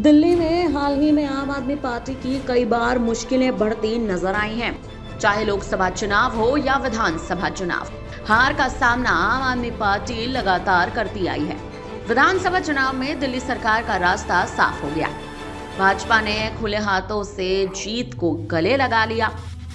दिल्ली में हाल ही में आम आदमी पार्टी की कई बार मुश्किलें बढ़ती नजर आई हैं। चाहे लोकसभा चुनाव हो या विधानसभा चुनाव, हार का सामना आम आदमी पार्टी लगातार करती आई है। विधानसभा चुनाव में दिल्ली सरकार का रास्ता साफ हो गया। भाजपा ने खुले हाथों से जीत को गले लगा लिया।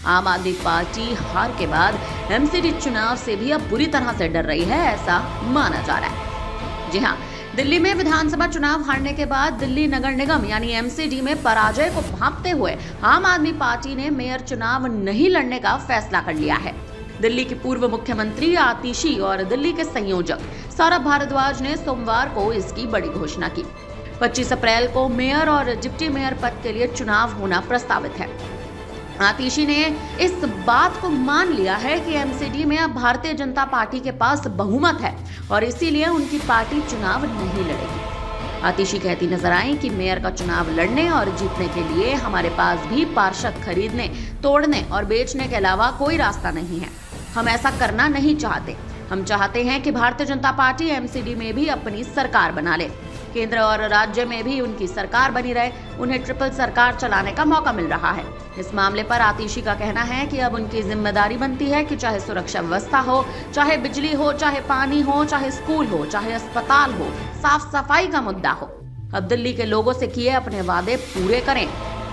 आम आदमी पार्टी हार के बाद एमसीडी चुनाव से भी अब बुरी तरह से डर रही है, ऐसा माना जा रहा है। जी हाँ, दिल्ली में विधानसभा चुनाव हारने के बाद दिल्ली नगर निगम यानी एमसीडी में पराजय को भांपते हुए आम आदमी पार्टी ने मेयर चुनाव नहीं लड़ने का फैसला कर लिया है। दिल्ली की पूर्व मुख्यमंत्री आतिशी और दिल्ली के संयोजक सौरभ भारद्वाज ने सोमवार को इसकी बड़ी घोषणा की। 25 अप्रैल को मेयर और डिप्टी मेयर पद के लिए चुनाव होना प्रस्तावित है। आतिशी ने इस बात को मान लिया है कि एमसीडी में अब भारतीय जनता पार्टी के पास बहुमत है और इसीलिए उनकी पार्टी चुनाव नहीं लड़ेगी। आतिशी कहती नजर आई कि मेयर का चुनाव लड़ने और जीतने के लिए हमारे पास भी पार्षद खरीदने, तोड़ने और बेचने के अलावा कोई रास्ता नहीं है। हम ऐसा करना नहीं चाहते। हम चाहते हैं कि भारतीय जनता पार्टी एमसीडी में भी अपनी सरकार बना ले, केंद्र और राज्य में भी उनकी सरकार बनी रहे। उन्हें ट्रिपल सरकार चलाने का मौका मिल रहा है। इस मामले पर आतिशी का कहना है कि अब उनकी जिम्मेदारी बनती है कि चाहे सुरक्षा व्यवस्था हो, चाहे बिजली हो, चाहे पानी हो, चाहे स्कूल हो, चाहे अस्पताल हो, साफ सफाई का मुद्दा हो, अब दिल्ली के लोगों से किए अपने वादे पूरे करें।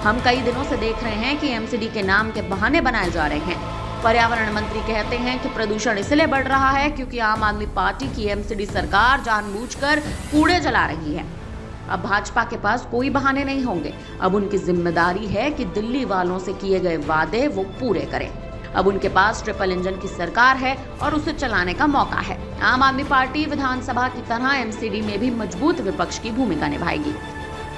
हम कई दिनों से देख रहे हैं कि एमसीडी के नाम के बहाने बनाए जा रहे हैं। पर्यावरण मंत्री कहते हैं कि प्रदूषण इसलिए बढ़ रहा है क्योंकि आम आदमी पार्टी की एमसीडी सरकार जानबूझकर कूड़े जला रही है। अब भाजपा के पास कोई बहाने नहीं होंगे। अब उनकी जिम्मेदारी है कि दिल्ली वालों से किए गए वादे वो पूरे करें। अब उनके पास ट्रिपल इंजन की सरकार है और उसे चलाने का मौका है। आम आदमी पार्टी विधानसभा की तरह एमसीडी में भी मजबूत विपक्ष की भूमिका निभाएगी।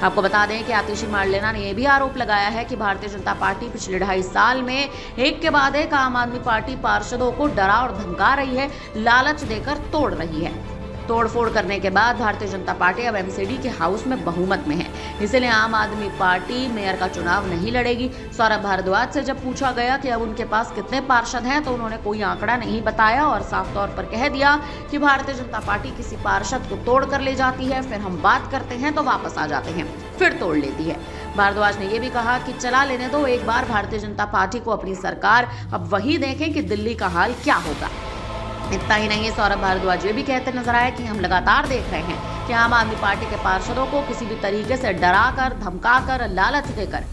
आपको बता दें कि आतिशी मार्लेना ने यह भी आरोप लगाया है कि भारतीय जनता पार्टी पिछले 2.5 साल में एक के बाद एक आम आदमी पार्टी पार्षदों को डरा और धमका रही है, लालच देकर तोड़ रही है। तोड़फोड़ करने के बाद भारतीय जनता पार्टी अब एमसीडी के हाउस में बहुमत में है, इसलिए आम आदमी पार्टी मेयर का चुनाव नहीं लड़ेगी। सौरभ भारद्वाज से जब पूछा गया कि अब उनके पास कितने पार्षद हैं तो उन्होंने कोई आंकड़ा नहीं बताया और साफ तौर पर कह दिया कि भारतीय जनता पार्टी किसी पार्षद को तोड़ कर ले जाती है, फिर हम बात करते हैं तो वापस आ जाते हैं, फिर तोड़ लेती है। भारद्वाज ने यह भी कहा कि चला लेने दो एक बार भारतीय जनता पार्टी को अपनी सरकार, अब वही देखें कि दिल्ली का हाल क्या होगा। इतना ही नहीं, सौरभ भारद्वाज ये भी कहते नजर आए कि हम लगातार देख रहे हैं कि आम आदमी पार्टी के पार्षदों को किसी भी तरीके से डराकर, धमकाकर, लालच देकर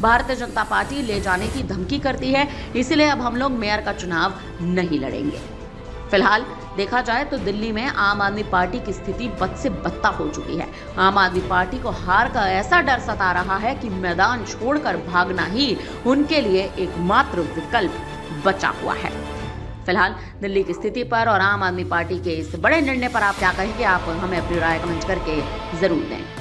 भारतीय जनता पार्टी ले जाने की धमकी करती है, इसलिए अब हम लोग मेयर का चुनाव नहीं लड़ेंगे। फिलहाल देखा जाए तो दिल्ली में आम आदमी पार्टी की स्थिति बद से बदतर हो चुकी है। आम आदमी पार्टी को हार का ऐसा डर सता रहा है कि मैदान छोड़कर भागना ही उनके लिए एकमात्र विकल्प बचा हुआ है। फिलहाल दिल्ली की स्थिति पर और आम आदमी पार्टी के इस बड़े निर्णय पर आप क्या कहेंगे? आप हमें अपनी राय कमेंट करके जरूर दें।